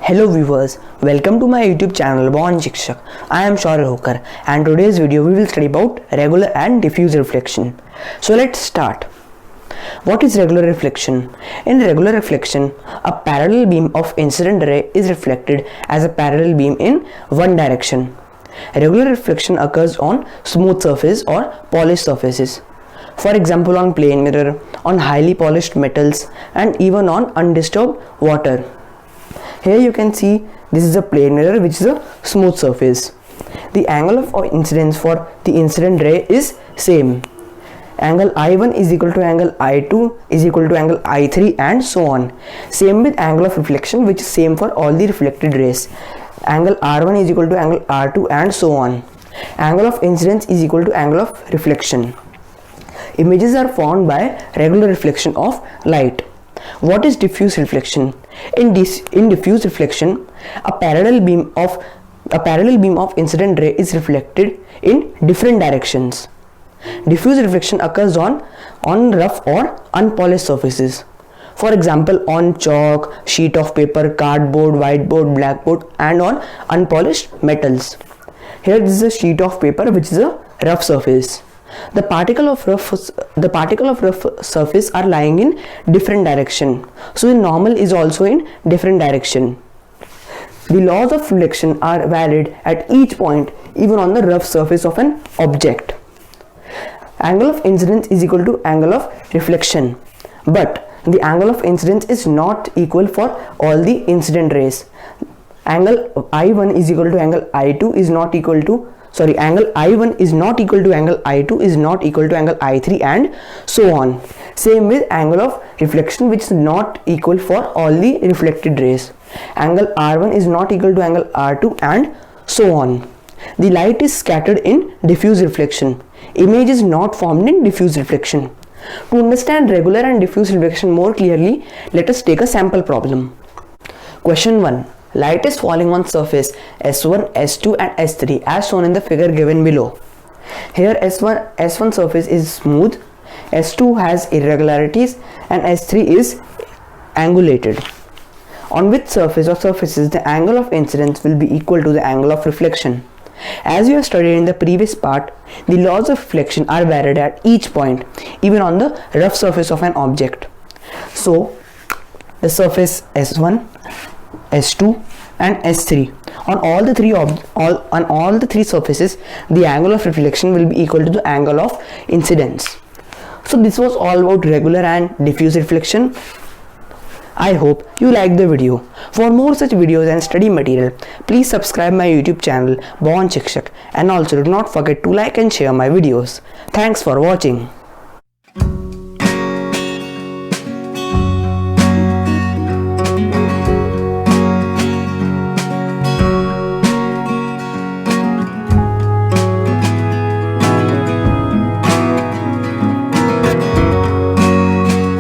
Hello viewers, welcome to my YouTube channel Born Shikshak. I am Shaurya Hokar and today's video we will study about regular and diffuse reflection. So let's start. What is regular reflection? In regular reflection, a parallel beam of incident ray is reflected as a parallel beam in one direction. Regular reflection occurs on smooth surface or polished surfaces. For example, on plane mirror, on highly polished metals, and even on undisturbed water. Here you can see this is a plane mirror which is a smooth surface. The angle of incidence for the incident ray is same. Angle I1 is equal to angle I2 is equal to angle I3 and so on. Same with angle of reflection, which is same for all the reflected rays. Angle R1 is equal to angle R2 and so on. Angle of incidence is equal to angle of reflection. Images are formed by regular reflection of light. What is diffuse reflection? In diffuse reflection, a parallel beam of incident ray is reflected in different directions. Diffuse reflection occurs on rough or unpolished surfaces. For example, on chalk, sheet of paper, cardboard, whiteboard, blackboard, and on unpolished metals. Here this is a sheet of paper which is a rough surface. The particle of rough surface are lying in different direction. So the normal is also in different direction. The laws of reflection are valid at each point, even on the rough surface of an object. Angle of incidence is equal to angle of reflection, but the angle of incidence is not equal for all the incident rays. Angle I1 is equal to angle I2 is not equal to angle I1 is not equal to angle I2 is not equal to angle I3 and so on. Same with angle of reflection, which is not equal for all the reflected rays. Angle R1 is not equal to angle R2 and so on. The light is scattered in diffuse reflection. Image is not formed in diffuse reflection. To understand regular and diffuse reflection more clearly, let us take a sample problem. Question 1. Light is falling on surface S1, S2 and S3 as shown in the figure given below. Here S1 surface is smooth, S2 has irregularities and S3 is angulated. On which surface or surfaces the angle of incidence will be equal to the angle of reflection. As we have studied in the previous part, the laws of reflection are valid at each point, even on the rough surface of an object. So the surface S1, S2 and S3, on all the three surfaces the angle of reflection will be equal to the angle of incidence. So this was all about regular and diffuse reflection. I hope you liked the video. For more such videos and study material, please subscribe my YouTube channel Born Shikshak, and also do not forget to like and share my videos. Thanks for watching.